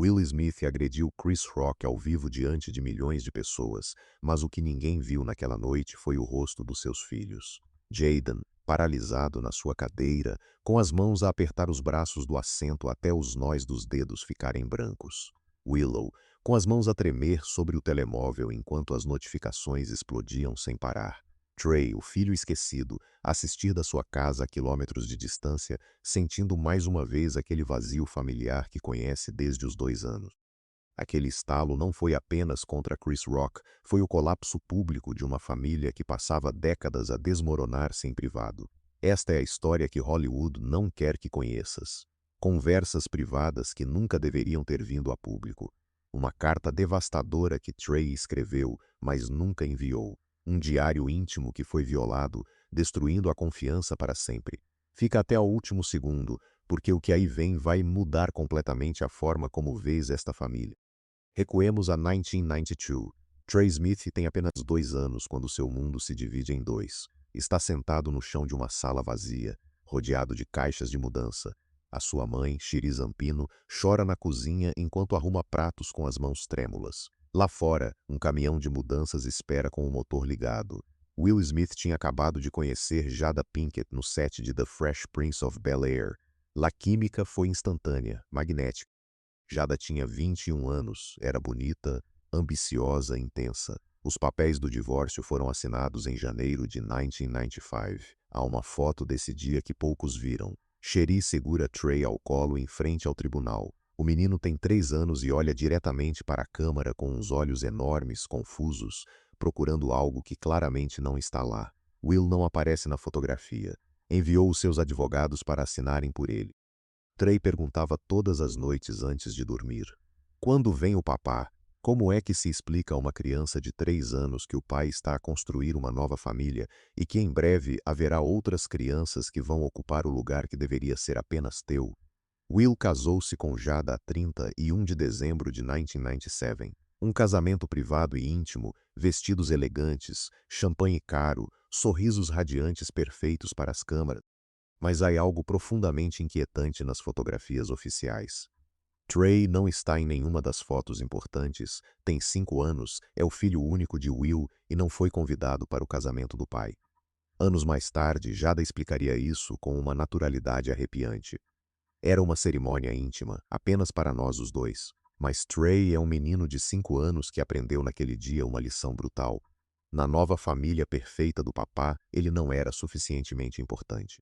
Will Smith agrediu Chris Rock ao vivo diante de milhões de pessoas, mas o que ninguém viu naquela noite foi o rosto dos seus filhos. Jaden, paralisado na sua cadeira, com as mãos a apertar os braços do assento até os nós dos dedos ficarem brancos. Willow, com as mãos a tremer sobre o telemóvel enquanto as notificações explodiam sem parar. Trey, o filho esquecido, a assistir da sua casa a quilômetros de distância, sentindo mais uma vez aquele vazio familiar que conhece desde os 2 anos. Aquele estalo não foi apenas contra Chris Rock, foi o colapso público de uma família que passava décadas a desmoronar-se em privado. Esta é a história que Hollywood não quer que conheças. Conversas privadas que nunca deveriam ter vindo a público. Uma carta devastadora que Trey escreveu, mas nunca enviou. Um diário íntimo que foi violado, destruindo a confiança para sempre. Fica até ao último segundo, porque o que aí vem vai mudar completamente a forma como vês esta família. Recuemos a 1992. Trey Smith tem apenas 2 anos quando seu mundo se divide em dois. Está sentado no chão de uma sala vazia, rodeado de caixas de mudança. A sua mãe, Shiri Zampino, chora na cozinha enquanto arruma pratos com as mãos trêmulas. Lá fora, um caminhão de mudanças espera com o motor ligado. Will Smith tinha acabado de conhecer Jada Pinkett no set de The Fresh Prince of Bel-Air. A química foi instantânea, magnética. Jada tinha 21 anos, era bonita, ambiciosa, intensa. Os papéis do divórcio foram assinados em janeiro de 1995. Há uma foto desse dia que poucos viram. Sheri segura Trey ao colo em frente ao tribunal. O menino tem 3 anos e olha diretamente para a câmara com uns olhos enormes, confusos, procurando algo que claramente não está lá. Will não aparece na fotografia. Enviou os seus advogados para assinarem por ele. Trey perguntava todas as noites antes de dormir. Quando vem o papá? Como é que se explica a uma criança de 3 anos que o pai está a construir uma nova família e que em breve haverá outras crianças que vão ocupar o lugar que deveria ser apenas teu? Will casou-se com Jada a 31 de dezembro de 1997. Um casamento privado e íntimo, vestidos elegantes, champanhe caro, sorrisos radiantes perfeitos para as câmaras. Mas há algo profundamente inquietante nas fotografias oficiais. Trey não está em nenhuma das fotos importantes, tem 5 anos, é o filho único de Will e não foi convidado para o casamento do pai. Anos mais tarde, Jada explicaria isso com uma naturalidade arrepiante. Era uma cerimônia íntima, apenas para nós os dois. Mas Trey é um menino de 5 anos que aprendeu naquele dia uma lição brutal. Na nova família perfeita do papá, ele não era suficientemente importante.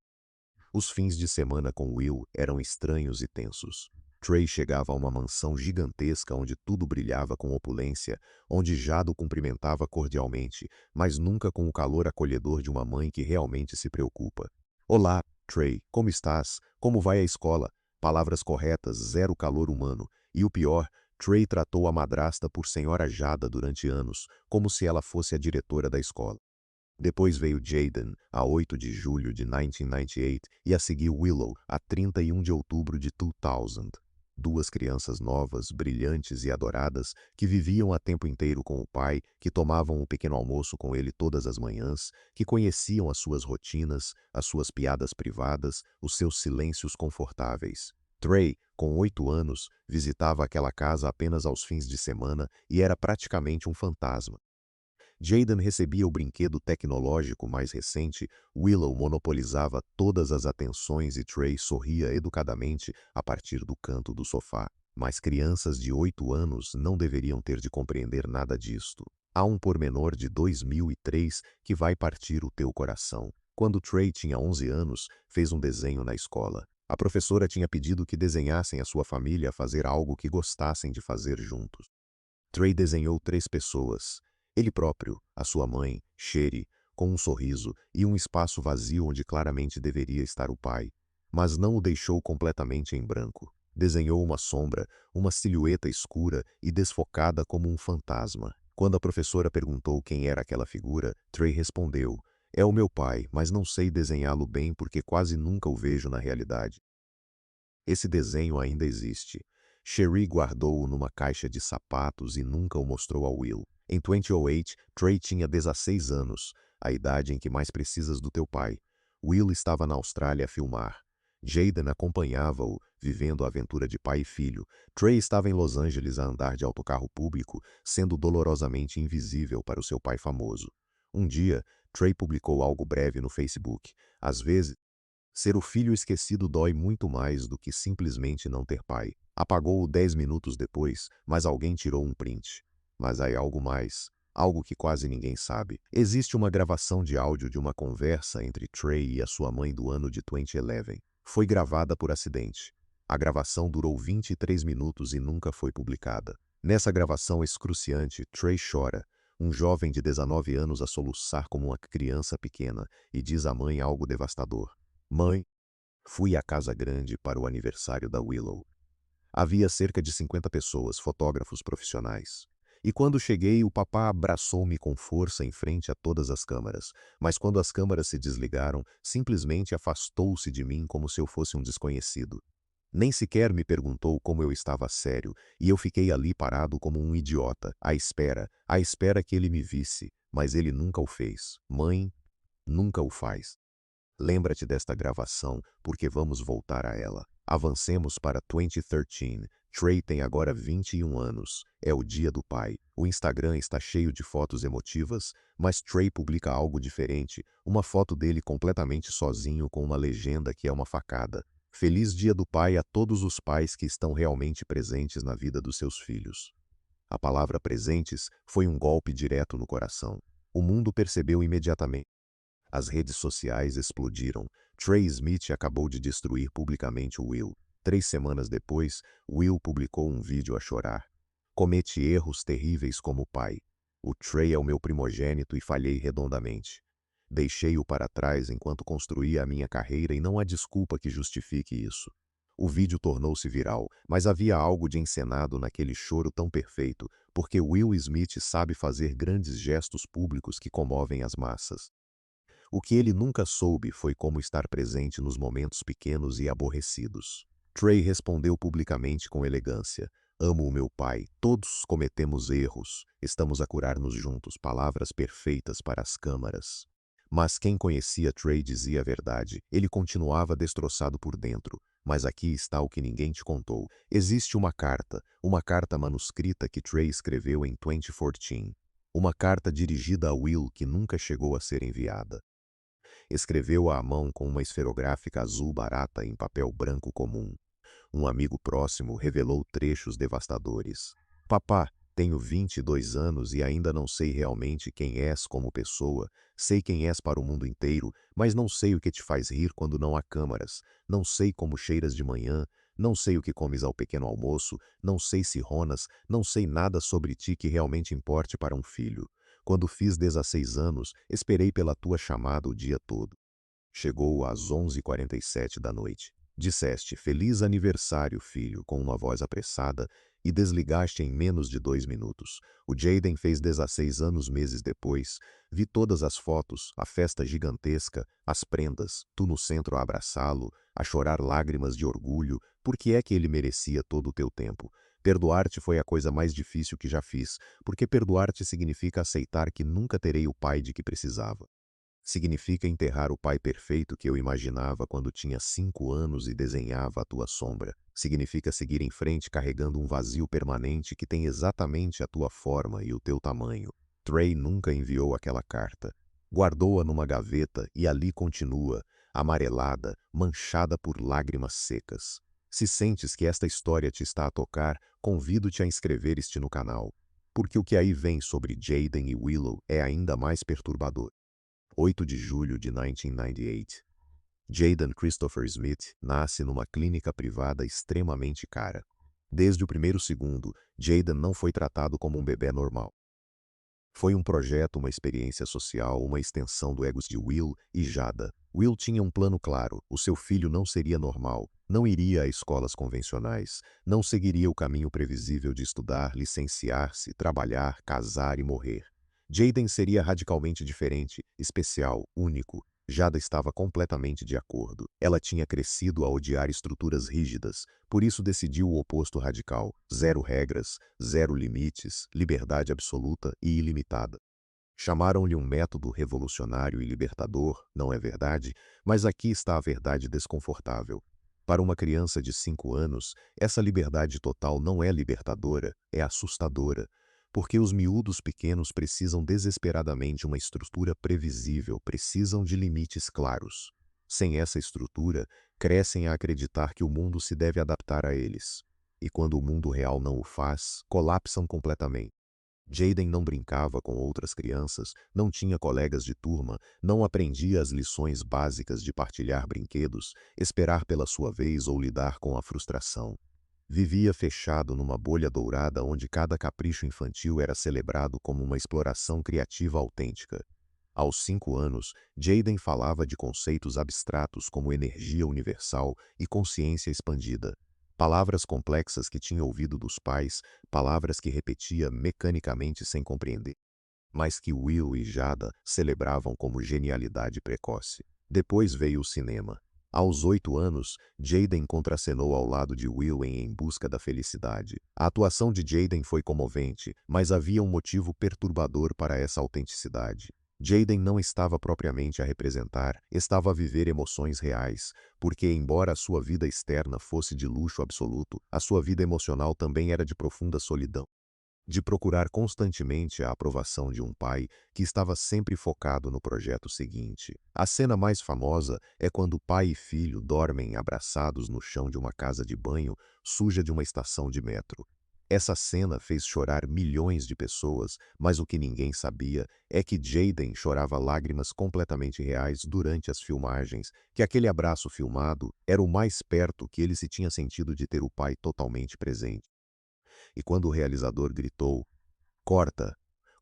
Os fins de semana com Will eram estranhos e tensos. Trey chegava a uma mansão gigantesca onde tudo brilhava com opulência, onde Jada o cumprimentava cordialmente, mas nunca com o calor acolhedor de uma mãe que realmente se preocupa. Olá, Trey, como estás? Como vai a escola? Palavras corretas, zero calor humano. E o pior, Trey tratou a madrasta por Senhora Jada durante anos, como se ela fosse a diretora da escola. Depois veio Jaden, a 8 de julho de 1998, e a seguir Willow, a 31 de outubro de 2000. Duas crianças novas, brilhantes e adoradas, que viviam a tempo inteiro com o pai, que tomavam o pequeno almoço com ele todas as manhãs, que conheciam as suas rotinas, as suas piadas privadas, os seus silêncios confortáveis. Trey, com 8 anos, visitava aquela casa apenas aos fins de semana e era praticamente um fantasma. Jaden recebia o brinquedo tecnológico mais recente, Willow monopolizava todas as atenções e Trey sorria educadamente a partir do canto do sofá. Mas crianças de 8 anos não deveriam ter de compreender nada disto. Há um pormenor de 2003 que vai partir o teu coração. Quando Trey tinha 11 anos, fez um desenho na escola. A professora tinha pedido que desenhassem a sua família a fazer algo que gostassem de fazer juntos. Trey desenhou 3 pessoas. Ele próprio, a sua mãe, Sheri, com um sorriso e um espaço vazio onde claramente deveria estar o pai. Mas não o deixou completamente em branco. Desenhou uma sombra, uma silhueta escura e desfocada como um fantasma. Quando a professora perguntou quem era aquela figura, Trey respondeu: "É o meu pai, mas não sei desenhá-lo bem porque quase nunca o vejo na realidade." Esse desenho ainda existe. Sheri guardou-o numa caixa de sapatos e nunca o mostrou a Will. Em 2008, Trey tinha 16 anos, a idade em que mais precisas do teu pai. Will estava na Austrália a filmar. Jaden acompanhava-o, vivendo a aventura de pai e filho. Trey estava em Los Angeles a andar de autocarro público, sendo dolorosamente invisível para o seu pai famoso. Um dia, Trey publicou algo breve no Facebook. Às vezes, ser o filho esquecido dói muito mais do que simplesmente não ter pai. Apagou-o 10 minutos depois, mas alguém tirou um print. Mas há algo mais. Algo que quase ninguém sabe. Existe uma gravação de áudio de uma conversa entre Trey e a sua mãe do ano de 2011. Foi gravada por acidente. A gravação durou 23 minutos e nunca foi publicada. Nessa gravação excruciante, Trey chora, um jovem de 19 anos a soluçar como uma criança pequena, e diz à mãe algo devastador. Mãe, fui à Casa Grande para o aniversário da Willow. Havia cerca de 50 pessoas, fotógrafos profissionais. E quando cheguei, o papá abraçou-me com força em frente a todas as câmeras, mas quando as câmeras se desligaram, simplesmente afastou-se de mim como se eu fosse um desconhecido. Nem sequer me perguntou como eu estava a sério, e eu fiquei ali parado como um idiota, à espera que ele me visse, mas ele nunca o fez. Mãe, nunca o faz. Lembra-te desta gravação, porque vamos voltar a ela. Avancemos para 2013. Trey tem agora 21 anos. É o dia do pai. O Instagram está cheio de fotos emotivas, mas Trey publica algo diferente. Uma foto dele completamente sozinho com uma legenda que é uma facada. Feliz Dia do Pai a todos os pais que estão realmente presentes na vida dos seus filhos. A palavra presentes foi um golpe direto no coração. O mundo percebeu imediatamente. As redes sociais explodiram. Trey Smith acabou de destruir publicamente o Will. 3 semanas depois, Will publicou um vídeo a chorar. Cometi erros terríveis como pai. O Trey é o meu primogênito e falhei redondamente. Deixei-o para trás enquanto construía a minha carreira e não há desculpa que justifique isso. O vídeo tornou-se viral, mas havia algo de encenado naquele choro tão perfeito, porque Will Smith sabe fazer grandes gestos públicos que comovem as massas. O que ele nunca soube foi como estar presente nos momentos pequenos e aborrecidos. Trey respondeu publicamente com elegância. Amo o meu pai, todos cometemos erros, estamos a curar-nos juntos, palavras perfeitas para as câmaras. Mas quem conhecia Trey dizia a verdade, ele continuava destroçado por dentro. Mas aqui está o que ninguém te contou. Existe uma carta manuscrita que Trey escreveu em 2014. Uma carta dirigida a Will que nunca chegou a ser enviada. Escreveu-a à mão com uma esferográfica azul barata em papel branco comum. Um amigo próximo revelou trechos devastadores. Papá, tenho 22 anos e ainda não sei realmente quem és como pessoa. Sei quem és para o mundo inteiro, mas não sei o que te faz rir quando não há câmaras. Não sei como cheiras de manhã. Não sei o que comes ao pequeno almoço. Não sei se ronas. Não sei nada sobre ti que realmente importe para um filho. Quando fiz 16 anos, esperei pela tua chamada o dia todo. Chegou às 11h47 da noite. Disseste, feliz aniversário, filho, com uma voz apressada, e desligaste em menos de 2 minutos. O Jaden fez 16 anos meses depois. Vi todas as fotos, a festa gigantesca, as prendas, tu no centro a abraçá-lo, a chorar lágrimas de orgulho, porque é que ele merecia todo o teu tempo. Perdoar-te foi a coisa mais difícil que já fiz, porque perdoar-te significa aceitar que nunca terei o pai de que precisava. Significa enterrar o pai perfeito que eu imaginava quando tinha 5 anos e desenhava a tua sombra. Significa seguir em frente carregando um vazio permanente que tem exatamente a tua forma e o teu tamanho. Trey nunca enviou aquela carta. Guardou-a numa gaveta e ali continua, amarelada, manchada por lágrimas secas. Se sentes que esta história te está a tocar, convido-te a inscrever-te no canal, porque o que aí vem sobre Jaden e Willow é ainda mais perturbador. 8 de julho de 1998. Jaden Christopher Smith nasce numa clínica privada extremamente cara. Desde o primeiro segundo, Jaden não foi tratado como um bebê normal. Foi um projeto, uma experiência social, uma extensão do egos de Will e Jada. Will tinha um plano claro, o seu filho não seria normal, não iria a escolas convencionais, não seguiria o caminho previsível de estudar, licenciar-se, trabalhar, casar e morrer. Jaden seria radicalmente diferente, especial, único. Jada estava completamente de acordo. Ela tinha crescido a odiar estruturas rígidas, por isso decidiu o oposto radical: zero regras, zero limites, liberdade absoluta e ilimitada. Chamaram-lhe um método revolucionário e libertador, não é verdade? Mas aqui está a verdade desconfortável. Para uma criança de 5 anos, essa liberdade total não é libertadora, é assustadora, porque os miúdos pequenos precisam desesperadamente uma estrutura previsível, precisam de limites claros. Sem essa estrutura, crescem a acreditar que o mundo se deve adaptar a eles. E quando o mundo real não o faz, colapsam completamente. Jaden não brincava com outras crianças, não tinha colegas de turma, não aprendia as lições básicas de partilhar brinquedos, esperar pela sua vez ou lidar com a frustração. Vivia fechado numa bolha dourada onde cada capricho infantil era celebrado como uma exploração criativa autêntica. Aos 5 anos, Jaden falava de conceitos abstratos como energia universal e consciência expandida. Palavras complexas que tinha ouvido dos pais, palavras que repetia mecanicamente sem compreender, mas que Will e Jada celebravam como genialidade precoce. Depois veio o cinema. Aos 8 anos, Jaden contracenou ao lado de Will em Busca da Felicidade. A atuação de Jaden foi comovente, mas havia um motivo perturbador para essa autenticidade. Jaden não estava propriamente a representar, estava a viver emoções reais, porque embora a sua vida externa fosse de luxo absoluto, a sua vida emocional também era de profunda solidão, de procurar constantemente a aprovação de um pai que estava sempre focado no projeto seguinte. A cena mais famosa é quando pai e filho dormem abraçados no chão de uma casa de banho suja de uma estação de metro. Essa cena fez chorar milhões de pessoas, mas o que ninguém sabia é que Jaden chorava lágrimas completamente reais durante as filmagens, que aquele abraço filmado era o mais perto que ele se tinha sentido de ter o pai totalmente presente. E quando o realizador gritou, "Corta!",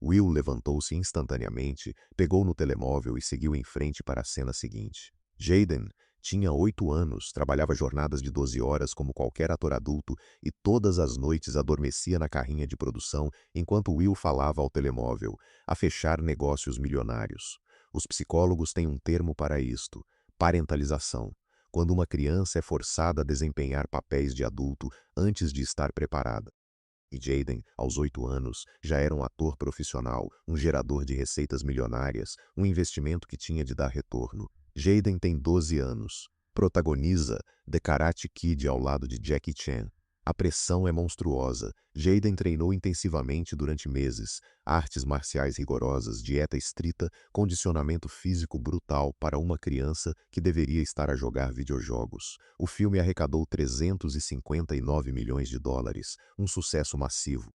Will levantou-se instantaneamente, pegou no telemóvel e seguiu em frente para a cena seguinte. Jaden tinha 8 anos, trabalhava jornadas de 12 horas como qualquer ator adulto e todas as noites adormecia na carrinha de produção enquanto Will falava ao telemóvel, a fechar negócios milionários. Os psicólogos têm um termo para isto: parentalização, quando uma criança é forçada a desempenhar papéis de adulto antes de estar preparada. E Jaden, aos 8 anos, já era um ator profissional, um gerador de receitas milionárias, um investimento que tinha de dar retorno. Jaden tem 12 anos. Protagoniza The Karate Kid ao lado de Jackie Chan. A pressão é monstruosa. Jaden treinou intensivamente durante meses. Artes marciais rigorosas, dieta estrita, condicionamento físico brutal para uma criança que deveria estar a jogar videojogos. O filme arrecadou 359 milhões de dólares, um sucesso massivo.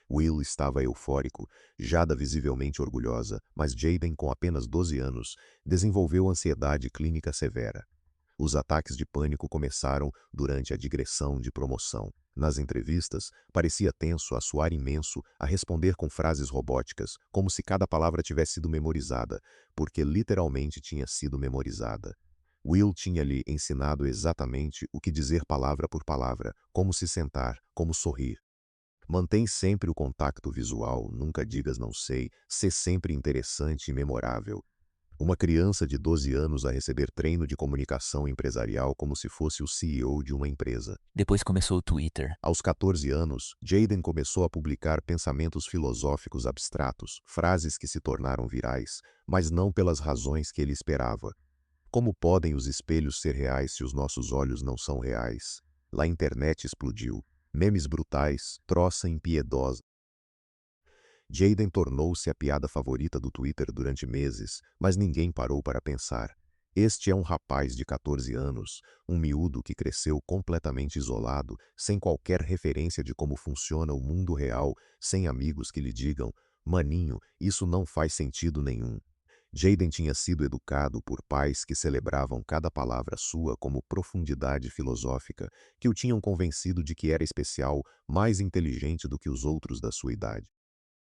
Will estava eufórico, Jada visivelmente orgulhosa, mas Jaden, com apenas 12 anos, desenvolveu ansiedade clínica severa. Os ataques de pânico começaram durante a digressão de promoção. Nas entrevistas, parecia tenso, a suar imenso, a responder com frases robóticas, como se cada palavra tivesse sido memorizada, porque literalmente tinha sido memorizada. Will tinha lhe ensinado exatamente o que dizer palavra por palavra, como se sentar, como sorrir. Mantém sempre o contato visual, nunca digas não sei, sê sempre interessante e memorável. Uma criança de 12 anos a receber treino de comunicação empresarial como se fosse o CEO de uma empresa. Depois começou o Twitter. Aos 14 anos, Jaden começou a publicar pensamentos filosóficos abstratos, frases que se tornaram virais, mas não pelas razões que ele esperava. Como podem os espelhos ser reais se os nossos olhos não são reais? Lá a internet explodiu. Memes brutais, troça impiedosa. Jaden tornou-se a piada favorita do Twitter durante meses, mas ninguém parou para pensar. Este é um rapaz de 14 anos, um miúdo que cresceu completamente isolado, sem qualquer referência de como funciona o mundo real, sem amigos que lhe digam, "Maninho, isso não faz sentido nenhum." Jaden tinha sido educado por pais que celebravam cada palavra sua como profundidade filosófica, que o tinham convencido de que era especial, mais inteligente do que os outros da sua idade.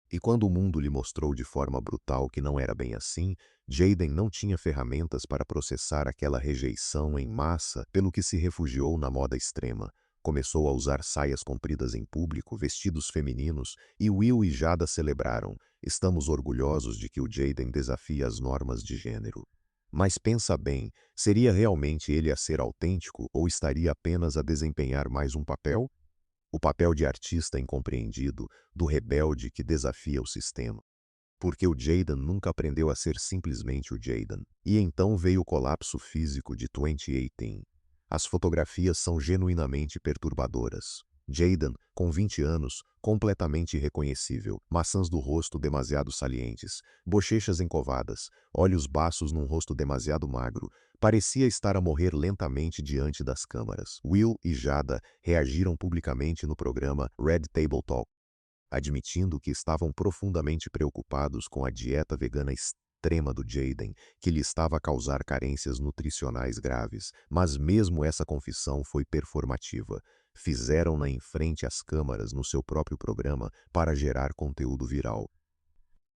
E quando o mundo lhe mostrou de forma brutal que não era bem assim, Jaden não tinha ferramentas para processar aquela rejeição em massa, pelo que se refugiou na moda extrema. Começou a usar saias compridas em público, vestidos femininos, e Will e Jada celebraram. Estamos orgulhosos de que o Jaden desafia as normas de gênero. Mas pensa bem, seria realmente ele a ser autêntico ou estaria apenas a desempenhar mais um papel? O papel de artista incompreendido, do rebelde que desafia o sistema. Porque o Jaden nunca aprendeu a ser simplesmente o Jaden. E então veio o colapso físico de 2018. As fotografias são genuinamente perturbadoras. Jayden, com 20 anos, completamente irreconhecível, maçãs do rosto demasiado salientes, bochechas encovadas, olhos baços num rosto demasiado magro, parecia estar a morrer lentamente diante das câmaras. Will e Jada reagiram publicamente no programa Red Table Talk, admitindo que estavam profundamente preocupados com a dieta vegana extrema do Jayden, que lhe estava a causar carências nutricionais graves. Mas mesmo essa confissão foi performativa. Fizeram-na em frente às câmaras no seu próprio programa para gerar conteúdo viral.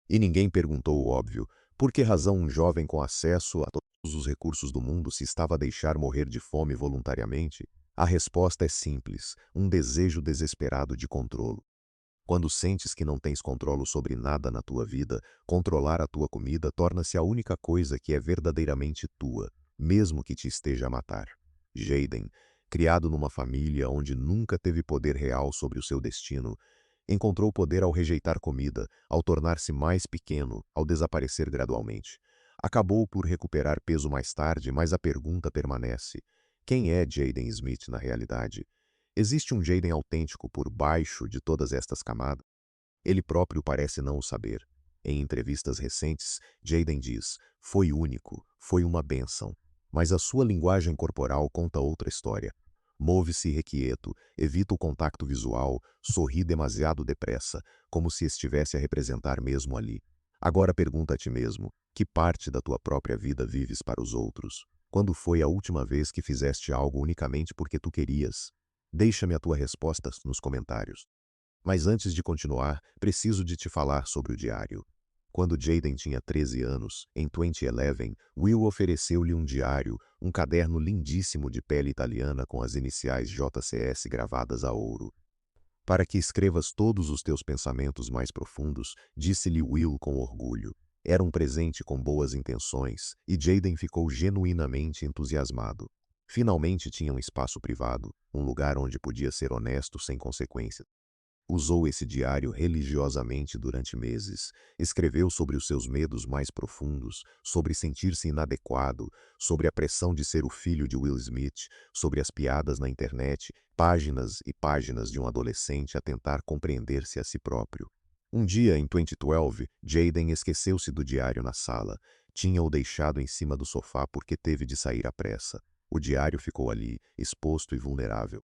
E ninguém perguntou o óbvio: por que razão um jovem com acesso a todos os recursos do mundo se estava a deixar morrer de fome voluntariamente? A resposta é simples: um desejo desesperado de controlo. Quando sentes que não tens controle sobre nada na tua vida, controlar a tua comida torna-se a única coisa que é verdadeiramente tua, mesmo que te esteja a matar. Jayden, criado numa família onde nunca teve poder real sobre o seu destino, encontrou poder ao rejeitar comida, ao tornar-se mais pequeno, ao desaparecer gradualmente. Acabou por recuperar peso mais tarde, mas a pergunta permanece: quem é Jayden Smith na realidade? Existe um Jayden autêntico por baixo de todas estas camadas? Ele próprio parece não o saber. Em entrevistas recentes, Jayden diz: foi único, foi uma bênção. Mas a sua linguagem corporal conta outra história. Move-se irrequieto, evita o contato visual, sorri demasiado depressa, como se estivesse a representar mesmo ali. Agora pergunta a ti mesmo: que parte da tua própria vida vives para os outros? Quando foi a última vez que fizeste algo unicamente porque tu querias? Deixa-me a tua resposta nos comentários. Mas antes de continuar, preciso de te falar sobre o diário. Quando Jayden tinha 13 anos, em 2011, Will ofereceu-lhe um diário, um caderno lindíssimo de pele italiana com as iniciais JCS gravadas a ouro. Para que escrevas todos os teus pensamentos mais profundos, disse-lhe Will com orgulho. Era um presente com boas intenções, e Jayden ficou genuinamente entusiasmado. Finalmente tinha um espaço privado, um lugar onde podia ser honesto sem consequências. Usou esse diário religiosamente durante meses. Escreveu sobre os seus medos mais profundos, sobre sentir-se inadequado, sobre a pressão de ser o filho de Will Smith, sobre as piadas na internet, páginas e páginas de um adolescente a tentar compreender-se a si próprio. Um dia, em 2012, Jayden esqueceu-se do diário na sala. Tinha-o deixado em cima do sofá porque teve de sair à pressa. O diário ficou ali, exposto e vulnerável.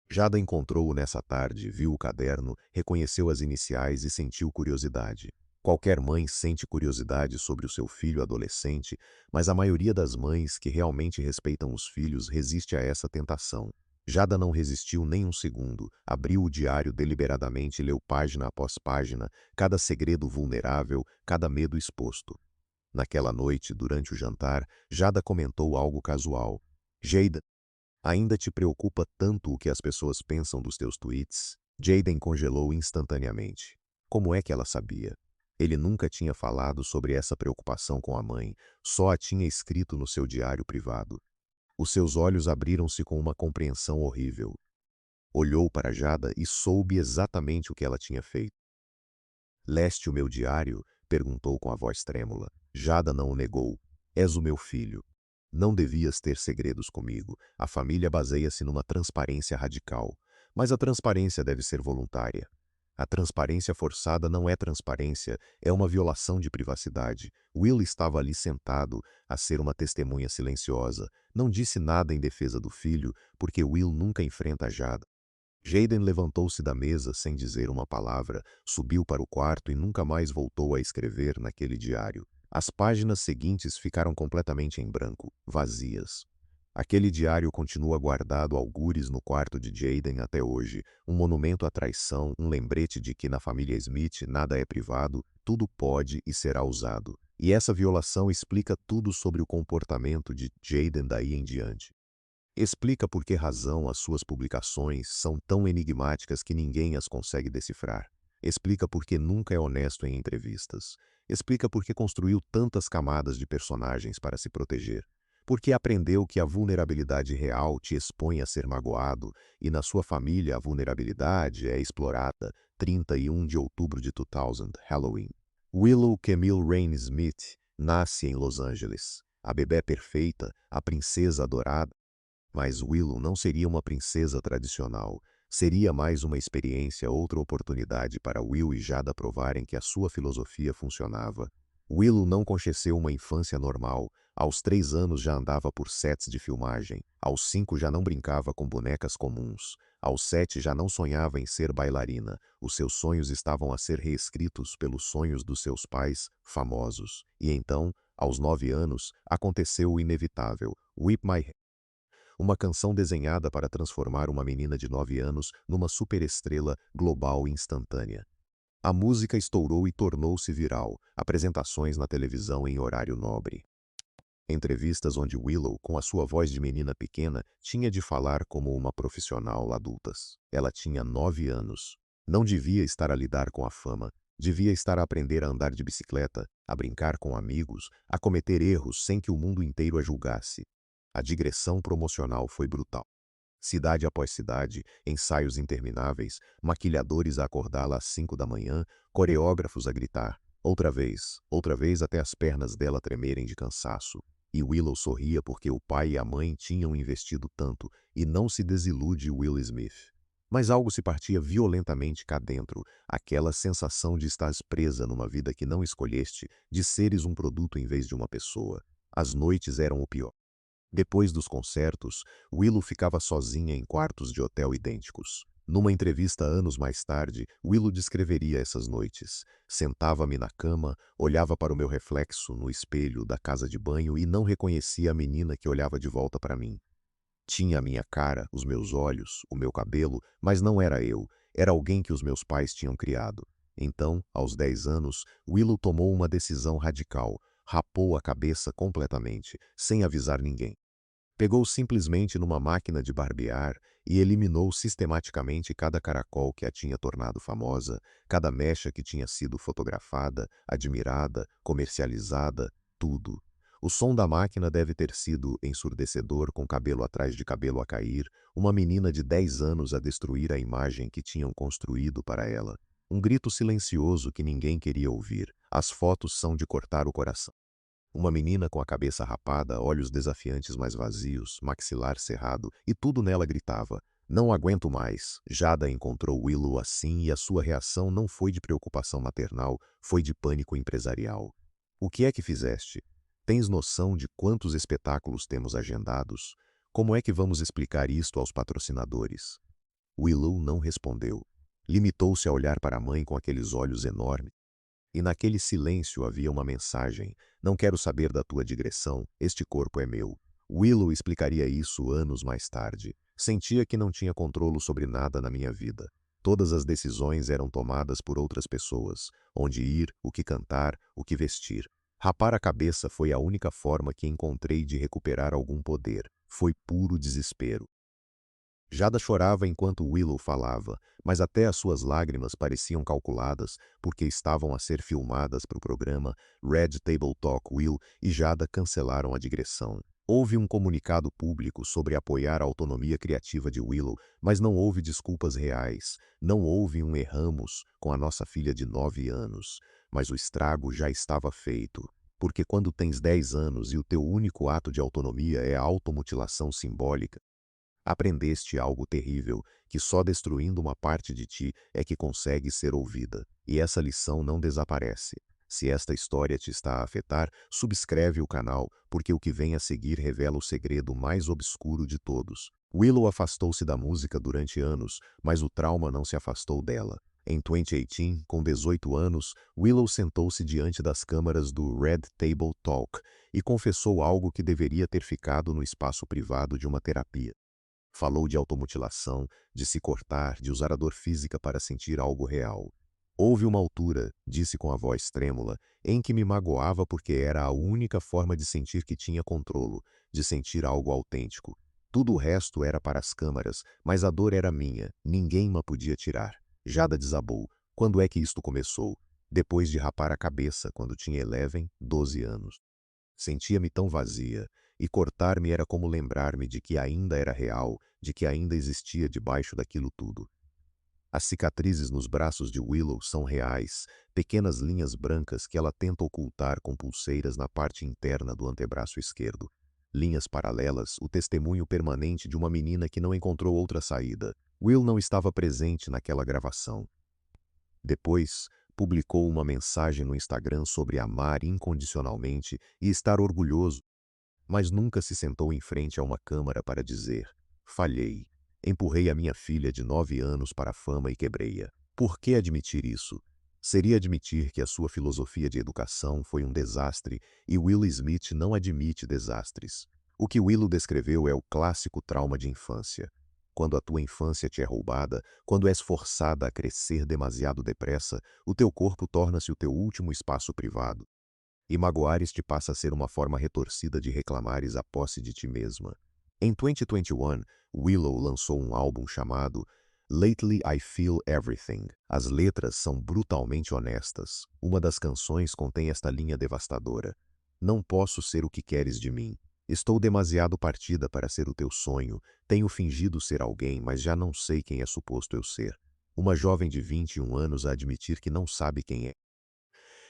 Jada encontrou-o nessa tarde, viu o caderno, reconheceu as iniciais e sentiu curiosidade. Qualquer mãe sente curiosidade sobre o seu filho adolescente, mas a maioria das mães que realmente respeitam os filhos resiste a essa tentação. Jada não resistiu nem um segundo, abriu o diário deliberadamente e leu página após página, cada segredo vulnerável, cada medo exposto. Naquela noite, durante o jantar, Jada comentou algo casual. Jada, ainda te preocupa tanto o que as pessoas pensam dos teus tweets? Jayden congelou instantaneamente. Como é que ela sabia? Ele nunca tinha falado sobre essa preocupação com a mãe, só a tinha escrito no seu diário privado. Os seus olhos abriram-se com uma compreensão horrível. Olhou para Jada e soube exatamente o que ela tinha feito. Leste o meu diário? Perguntou com a voz trêmula. Jada não o negou. És o meu filho. Não devias ter segredos comigo. A família baseia-se numa transparência radical. Mas a transparência deve ser voluntária. A transparência forçada não é transparência, é uma violação de privacidade. Will estava ali sentado, a ser uma testemunha silenciosa. Não disse nada em defesa do filho, porque Will nunca enfrenta Jada. Jayden levantou-se da mesa sem dizer uma palavra, subiu para o quarto e nunca mais voltou a escrever naquele diário. As páginas seguintes ficaram completamente em branco, vazias. Aquele diário continua guardado algures no quarto de Jayden até hoje, um monumento à traição, um lembrete de que na família Smith nada é privado, tudo pode e será usado. E essa violação explica tudo sobre o comportamento de Jayden daí em diante. Explica por que razão as suas publicações são tão enigmáticas que ninguém as consegue decifrar. Explica por que nunca é honesto em entrevistas. Explica por que construiu tantas camadas de personagens para se proteger. Por que aprendeu que a vulnerabilidade real te expõe a ser magoado e na sua família a vulnerabilidade é explorada. 31 de outubro de 2000, Halloween. Willow Camille Rain Smith nasce em Los Angeles. A bebé perfeita, a princesa adorada, Mas Willow não seria uma princesa tradicional. Seria mais uma experiência, outra oportunidade para Will e Jada provarem que a sua filosofia funcionava. Willow não conheceu uma infância normal. Aos 3 anos já andava por sets de filmagem. Aos 5 já não brincava com bonecas comuns. Aos 7 já não sonhava em ser bailarina. Os seus sonhos estavam a ser reescritos pelos sonhos dos seus pais, famosos. E então, aos 9 anos, aconteceu o inevitável. Whip My Hair, uma canção desenhada para transformar uma menina de 9 anos numa superestrela global instantânea. A música estourou e tornou-se viral. Apresentações na televisão em horário nobre. Entrevistas onde Willow, com a sua voz de menina pequena, tinha de falar como uma profissional adultas. Ela tinha 9 anos. Não devia estar a lidar com a fama. Devia estar a aprender a andar de bicicleta, a brincar com amigos, a cometer erros sem que o mundo inteiro a julgasse. A digressão promocional foi brutal. Cidade após cidade, ensaios intermináveis, maquilhadores a acordá-la às 5 da manhã, coreógrafos a gritar, outra vez até as pernas dela tremerem de cansaço. E Willow sorria porque o pai e a mãe tinham investido tanto, e não se desilude Will Smith. Mas algo se partia violentamente cá dentro, aquela sensação de estar presa numa vida que não escolheste, de seres um produto em vez de uma pessoa. As noites eram o pior. Depois dos concertos, Willow ficava sozinha em quartos de hotel idênticos. Numa entrevista anos mais tarde, Willow descreveria essas noites. Sentava-me na cama, olhava para o meu reflexo no espelho da casa de banho e não reconhecia a menina que olhava de volta para mim. Tinha a minha cara, os meus olhos, o meu cabelo, mas não era eu, era alguém que os meus pais tinham criado. Então, aos 10 anos, Willow tomou uma decisão radical, rapou a cabeça completamente, sem avisar ninguém. Pegou simplesmente numa máquina de barbear e eliminou sistematicamente cada caracol que a tinha tornado famosa, cada mecha que tinha sido fotografada, admirada, comercializada, tudo. O som da máquina deve ter sido ensurdecedor, com cabelo atrás de cabelo a cair, uma menina de 10 anos a destruir a imagem que tinham construído para ela. Um grito silencioso que ninguém queria ouvir. As fotos são de cortar o coração. Uma menina com a cabeça rapada, olhos desafiantes mais vazios, maxilar cerrado, e tudo nela gritava: "Não aguento mais." Jada encontrou Willow assim e a sua reação não foi de preocupação maternal, foi de pânico empresarial. "O que é que fizeste? Tens noção de quantos espetáculos temos agendados? Como é que vamos explicar isto aos patrocinadores?" Willow não respondeu. Limitou-se a olhar para a mãe com aqueles olhos enormes. E naquele silêncio havia uma mensagem: "Não quero saber da tua digressão, este corpo é meu." Willow explicaria isso anos mais tarde. Sentia que não tinha controle sobre nada na minha vida. Todas as decisões eram tomadas por outras pessoas. Onde ir, o que cantar, o que vestir. Rapar a cabeça foi a única forma que encontrei de recuperar algum poder. Foi puro desespero. Jada chorava enquanto Willow falava, mas até as suas lágrimas pareciam calculadas, porque estavam a ser filmadas para o programa. Red Table Talk Will e Jada cancelaram a digressão. Houve um comunicado público sobre apoiar a autonomia criativa de Willow, mas não houve desculpas reais. Não houve um erramos com a nossa filha de 9 anos. Mas o estrago já estava feito. Porque quando tens 10 anos e o teu único ato de autonomia é a automutilação simbólica, aprendeste algo terrível, que só destruindo uma parte de ti é que consegue ser ouvida. E essa lição não desaparece. Se esta história te está a afetar, subscreve o canal, porque o que vem a seguir revela o segredo mais obscuro de todos. Willow afastou-se da música durante anos, mas o trauma não se afastou dela. Em 2018, com 18 anos, Willow sentou-se diante das câmaras do Red Table Talk e confessou algo que deveria ter ficado no espaço privado de uma terapia. Falou de automutilação, de se cortar, de usar a dor física para sentir algo real. Houve uma altura, disse com a voz trêmula, em que me magoava porque era a única forma de sentir que tinha controlo, de sentir algo autêntico. Tudo o resto era para as câmaras, mas a dor era minha, ninguém me podia tirar. Jada desabou. Quando é que isto começou? Depois de rapar a cabeça, quando tinha 12 anos. Sentia-me tão vazia, e cortar-me era como lembrar-me de que ainda era real, de que ainda existia debaixo daquilo tudo. As cicatrizes nos braços de Willow são reais, pequenas linhas brancas que ela tenta ocultar com pulseiras na parte interna do antebraço esquerdo. linhas paralelas, o testemunho permanente de uma menina que não encontrou outra saída. Will não estava presente naquela gravação. Depois, publicou uma mensagem no Instagram sobre amar incondicionalmente e estar orgulhoso, mas nunca se sentou em frente a uma câmara para dizer: falhei. Empurrei a minha filha de 9 anos para a fama e quebrei-a. Por que admitir isso? Seria admitir que a sua filosofia de educação foi um desastre e Will Smith não admite desastres. O que Willow descreveu é o clássico trauma de infância. Quando a tua infância te é roubada, quando és forçada a crescer demasiado depressa, o teu corpo torna-se o teu último espaço privado. E magoares-te passa a ser uma forma retorcida de reclamares a posse de ti mesma. Em 2021, Willow lançou um álbum chamado Lately I Feel Everything. As letras são brutalmente honestas. Uma das canções contém esta linha devastadora: não posso ser o que queres de mim. Estou demasiado partida para ser o teu sonho. Tenho fingido ser alguém, mas já não sei quem é suposto eu ser. Uma jovem de 21 anos a admitir que não sabe quem é,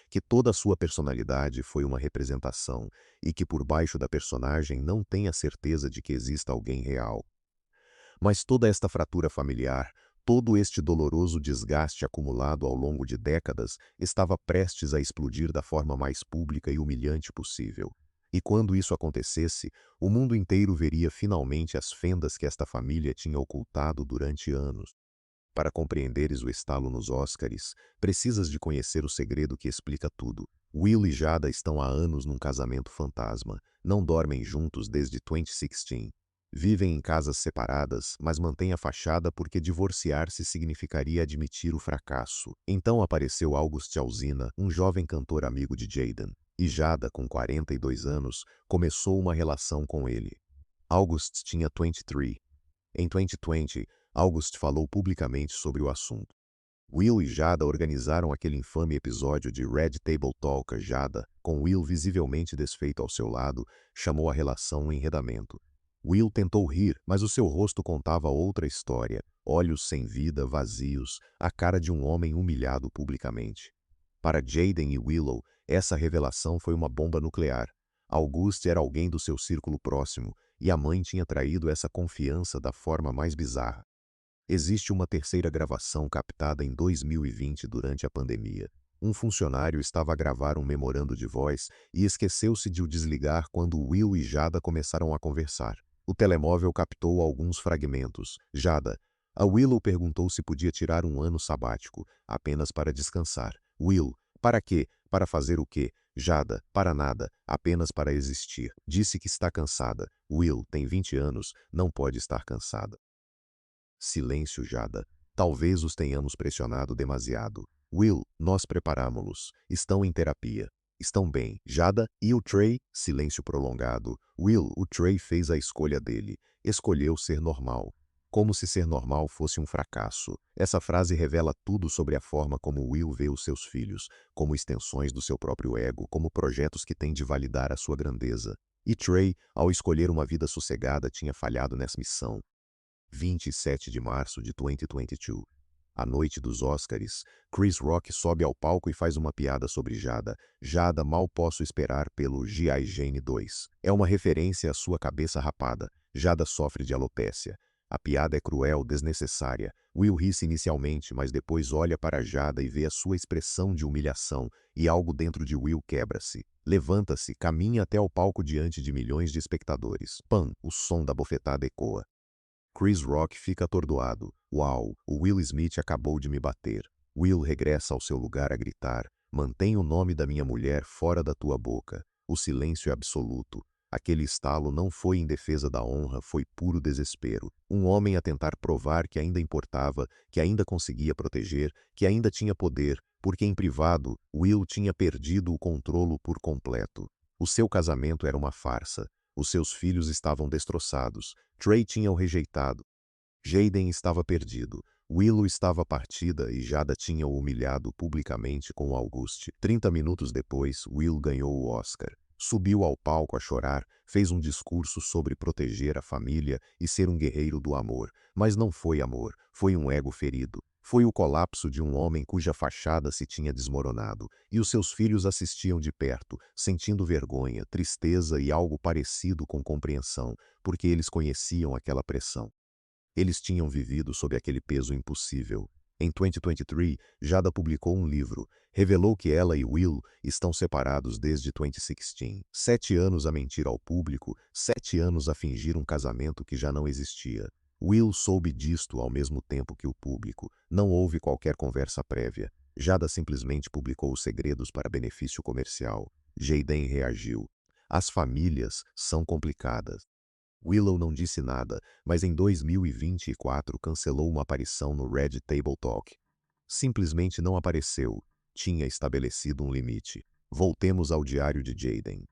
que toda a sua personalidade foi uma representação e que por baixo da personagem não tem a certeza de que exista alguém real. Mas toda esta fratura familiar, todo este doloroso desgaste acumulado ao longo de décadas, estava prestes a explodir da forma mais pública e humilhante possível. E quando isso acontecesse, o mundo inteiro veria finalmente as fendas que esta família tinha ocultado durante anos. Para compreenderes o estalo nos Oscars, precisas de conhecer o segredo que explica tudo. Will e Jada estão há anos num casamento fantasma, não dormem juntos desde 2016. Vivem em casas separadas, mas mantêm a fachada porque divorciar-se significaria admitir o fracasso. Então apareceu August Alsina, um jovem cantor amigo de Jaden, e Jada, com 42 anos, começou uma relação com ele. August tinha 23. Em 2020, August falou publicamente sobre o assunto. Will e Jada organizaram aquele infame episódio de Red Table Talk. Jada, com Will visivelmente desfeito ao seu lado, chamou a relação um enredamento. Will tentou rir, mas o seu rosto contava outra história. Olhos sem vida, vazios, a cara de um homem humilhado publicamente. Para Jaden e Willow, essa revelação foi uma bomba nuclear. August era alguém do seu círculo próximo, e a mãe tinha traído essa confiança da forma mais bizarra. Existe uma terceira gravação captada em 2020 durante a pandemia. Um funcionário estava a gravar um memorando de voz e esqueceu-se de o desligar quando Will e Jada começaram a conversar. O telemóvel captou alguns fragmentos. Jada. A Willow perguntou se podia tirar um ano sabático, apenas para descansar. Will. Para quê? Para fazer o quê? Jada. Para nada, apenas para existir. Disse que está cansada. Will tem 20 anos, não pode estar cansada. Silêncio, Jada. Talvez os tenhamos pressionado demasiado. Will, nós preparamo-los. Estão em terapia. Estão bem. Jada, e o Trey? Silêncio prolongado. Will, o Trey fez a escolha dele. Escolheu ser normal. Como se ser normal fosse um fracasso. Essa frase revela tudo sobre a forma como Will vê os seus filhos, como extensões do seu próprio ego, como projetos que têm de validar a sua grandeza. E Trey, ao escolher uma vida sossegada, tinha falhado nessa missão. 27 de março de 2022. À noite dos Oscars, Chris Rock sobe ao palco e faz uma piada sobre Jada. Jada, mal posso esperar pelo G.I. Jane 2. É uma referência à sua cabeça rapada. Jada sofre de alopécia. A piada é cruel, desnecessária. Will ri-se inicialmente, mas depois olha para Jada e vê a sua expressão de humilhação, e algo dentro de Will quebra-se. Levanta-se, caminha até ao palco diante de milhões de espectadores. Pam! O som da bofetada ecoa. Chris Rock fica atordoado. Uau, o Will Smith acabou de me bater. Will regressa ao seu lugar a gritar: mantém o nome da minha mulher fora da tua boca. O silêncio é absoluto. Aquele estalo não foi em defesa da honra, foi puro desespero. Um homem a tentar provar que ainda importava, que ainda conseguia proteger, que ainda tinha poder, porque em privado, Will tinha perdido o controle por completo. O seu casamento era uma farsa. Os seus filhos estavam destroçados. Trey tinha o rejeitado. Jaden estava perdido. Willow estava partida e Jada tinha o humilhado publicamente com August. 30 minutos depois, Will ganhou o Oscar. Subiu ao palco a chorar, fez um discurso sobre proteger a família e ser um guerreiro do amor. Mas não foi amor, foi um ego ferido. Foi o colapso de um homem cuja fachada se tinha desmoronado, e os seus filhos assistiam de perto, sentindo vergonha, tristeza e algo parecido com compreensão, porque eles conheciam aquela pressão. Eles tinham vivido sob aquele peso impossível. Em 2023, Jada publicou um livro. Revelou que ela e Will estão separados desde 2016. 7 anos a mentir ao público, 7 anos a fingir um casamento que já não existia. Will soube disto ao mesmo tempo que o público. Não houve qualquer conversa prévia. Jada simplesmente publicou os segredos para benefício comercial. Jaden reagiu. As famílias são complicadas. Willow não disse nada, mas em 2024 cancelou uma aparição no Red Table Talk. Simplesmente não apareceu. Tinha estabelecido um limite. Voltemos ao diário de Jaden.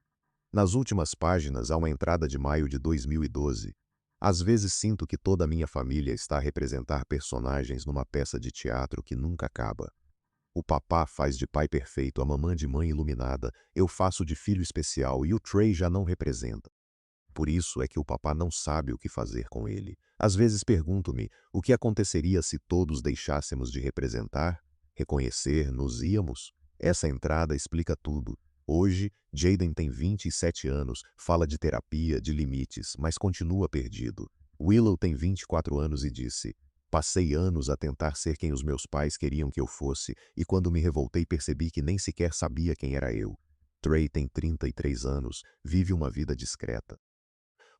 Nas últimas páginas há uma entrada de maio de 2012. Às vezes sinto que toda a minha família está a representar personagens numa peça de teatro que nunca acaba. O papá faz de pai perfeito, a mamã de mãe iluminada, eu faço de filho especial e o Trey já não representa. Por isso é que o papá não sabe o que fazer com ele. Às vezes pergunto-me o que aconteceria se todos deixássemos de representar, reconhecer, nos íamos. Essa entrada explica tudo. Hoje, Jaden tem 27 anos, fala de terapia, de limites, mas continua perdido. Willow tem 24 anos e disse: passei anos a tentar ser quem os meus pais queriam que eu fosse, e quando me revoltei percebi que nem sequer sabia quem era eu. Trey tem 33 anos, vive uma vida discreta.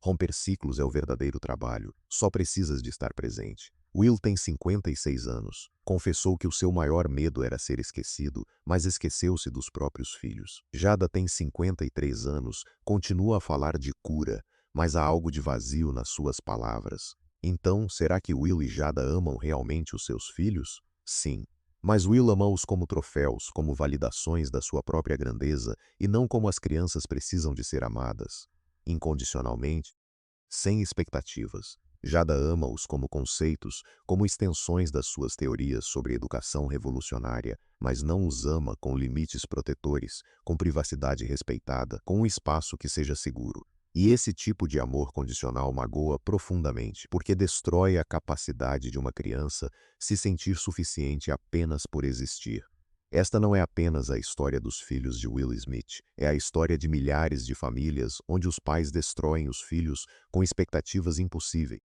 Romper ciclos é o verdadeiro trabalho. Só precisas de estar presente. Will tem 56 anos. Confessou que o seu maior medo era ser esquecido, mas esqueceu-se dos próprios filhos. Jada tem 53 anos, continua a falar de cura, mas há algo de vazio nas suas palavras. Então, será que Will e Jada amam realmente os seus filhos? Sim. Mas Will ama-os como troféus, como validações da sua própria grandeza, e não como as crianças precisam de ser amadas. Incondicionalmente, sem expectativas. Jada ama-os como conceitos, como extensões das suas teorias sobre educação revolucionária, mas não os ama com limites protetores, com privacidade respeitada, com um espaço que seja seguro. E esse tipo de amor condicional magoa profundamente, porque destrói a capacidade de uma criança se sentir suficiente apenas por existir. Esta não é apenas a história dos filhos de Will Smith, é a história de milhares de famílias onde os pais destroem os filhos com expectativas impossíveis.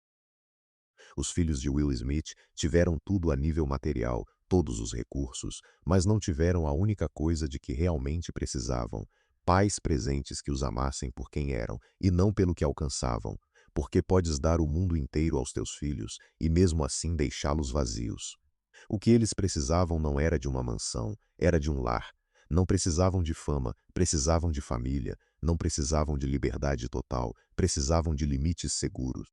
Os filhos de Will Smith tiveram tudo a nível material, todos os recursos, mas não tiveram a única coisa de que realmente precisavam: pais presentes que os amassem por quem eram e não pelo que alcançavam, porque podes dar o mundo inteiro aos teus filhos e mesmo assim deixá-los vazios. O que eles precisavam não era de uma mansão, era de um lar. Não precisavam de fama, precisavam de família. Não precisavam de liberdade total, precisavam de limites seguros.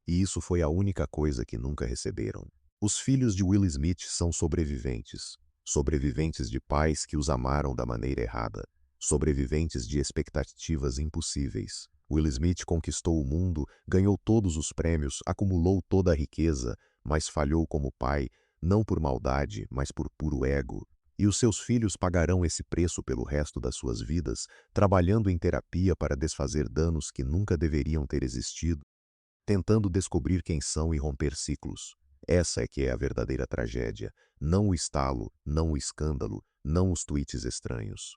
E isso foi a única coisa que nunca receberam. Os filhos de Will Smith são sobreviventes. Sobreviventes de pais que os amaram da maneira errada. Sobreviventes de expectativas impossíveis. Will Smith conquistou o mundo, ganhou todos os prêmios, acumulou toda a riqueza, mas falhou como pai, não por maldade, mas por puro ego. E os seus filhos pagarão esse preço pelo resto das suas vidas, trabalhando em terapia para desfazer danos que nunca deveriam ter existido, tentando descobrir quem são e romper ciclos. Essa é que é a verdadeira tragédia, não o estalo, não o escândalo, não os tweets estranhos.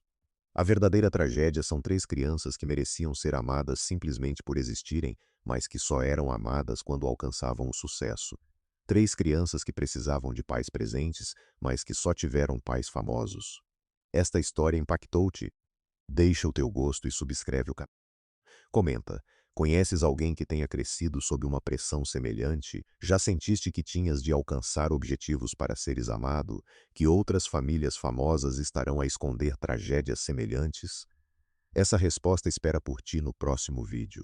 A verdadeira tragédia são 3 crianças que mereciam ser amadas simplesmente por existirem, mas que só eram amadas quando alcançavam o sucesso. 3 crianças que precisavam de pais presentes, mas que só tiveram pais famosos. Esta história impactou-te? Deixa o teu gosto e subscreve o canal. Comenta. Conheces alguém que tenha crescido sob uma pressão semelhante? Já sentiste que tinhas de alcançar objetivos para seres amado? Que outras famílias famosas estarão a esconder tragédias semelhantes? Essa resposta espera por ti no próximo vídeo.